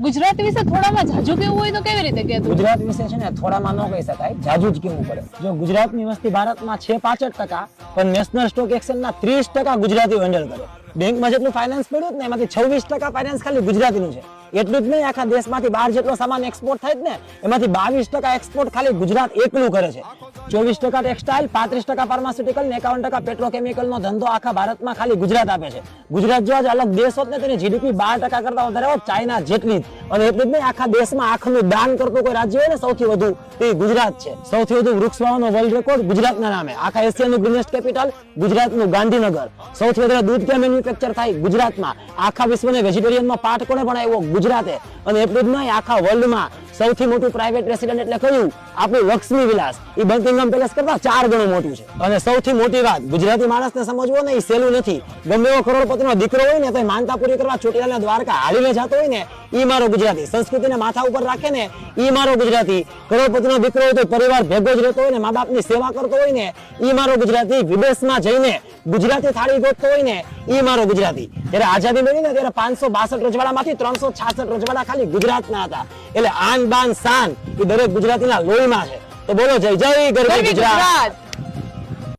ગુજરાતી વિશે થોડામાં જાજુ કેવું હોય તો કેવી રીતે કહેતું? ગુજરાત વિશે છે ને થોડામાં ન કહી શકાય, જાજુ જ કેવું પડે. જો ગુજરાતની વસ્તી ભારતમાં છે 65%, પણ નેશનલ સ્ટોક એક્સચેન્જના 30% ગુજરાતીઓ હેન્ડલ કરે. બેંકમાં જેટલું ફાઇનાન્સ પડ્યું ને એમાંથી 26% ફાઇનાન્સ ખાલી ગુજરાતીનું છે. એટલું જ નહીં, આખા દેશમાંથી બહાર જેટલો સામાન એક્સપોર્ટ થાય ને એમાંથી 22% એક્સપોર્ટ ખાલી ગુજરાત એકલું કરે છે. 24% ટેક્સટાઇલ, 35% ફાર્માસ્યુટિકલ ને 51% પેટ્રોકેમિકલ નો ધંધો આખા ભારતમાં ખાલી ગુજરાત આપે છે. ગુજરાત જેવા જ અલગ દેશ હોત ને તેની જીડીપી 12% કરતા વધારે હોત, ચાઇના જેટલી જ. અને એટલું જ નહીં, આખા દેશમાં આંખનું દાન કરતું કોઈ રાજ્ય હોય ને સૌથી વધુ તે ગુજરાત છે. સૌથી વધુ વૃક્ષ વાવવાનો વર્લ્ડ રેકોર્ડ ગુજરાતના નામે. આખા એશિયાનું ગ્રીનેસ્ટ કેપિટલ ગુજરાતનું ગાંધીનગર. સૌથી વધારે દૂધ ક્યાં મેન્યુફેક્ચર થાય ગુજરાતમાં. આખા વિશ્વને વેજીટેરિયનમાં પાઠ કોને ભણાવ્યો? ગુજરાતે. અને એટલું જ નહીં, આખા વર્લ્ડમાં સૌથી મોટું પ્રાઇવેટ રેસિડન્ટ એટલે કયું? આપણું લક્ષ્મી વિલાસ. એ બકિંગહામ પેલેસ કરતા 4 ગણું મોટું છે. અને સૌથી મોટી વાત, ગુજરાતી માણસને સમજવો ને એ સહેલું નથી. ગમે એવો કરોડપતિનો દીકરો હોય ને તો માનતા પૂરી કરવા ચોટીલાના દ્વારકા હાલીને જતો હોય ને, ઈ મારો ગુજરાતી. સંસ્કૃતિને માથા ઉપર રાખે ને, ઈ મારો ગુજરાતી. કરોડપતિનો દીકરો હોય તો પરિવાર ભેગો જ રહેતો હોય ને, મા બાપની સેવા કરતો હોય ને, ઈ મારો ગુજરાતી. વિદેશમાં જઈને ગુજરાતી થાળી ગોતતો હોય ને, ઈ મારો ગુજરાતી. જ્યારે આઝાદી મળી ને ત્યારે 562 રજવાડામાંથી 366 રજવાડા ખાલી ગુજરાતના હતા. એટલે આન બાન શાન એ દરેક ગુજરાતીના લોહીમાં છે. તો બોલો જય જય ગરવી ગુજરાત.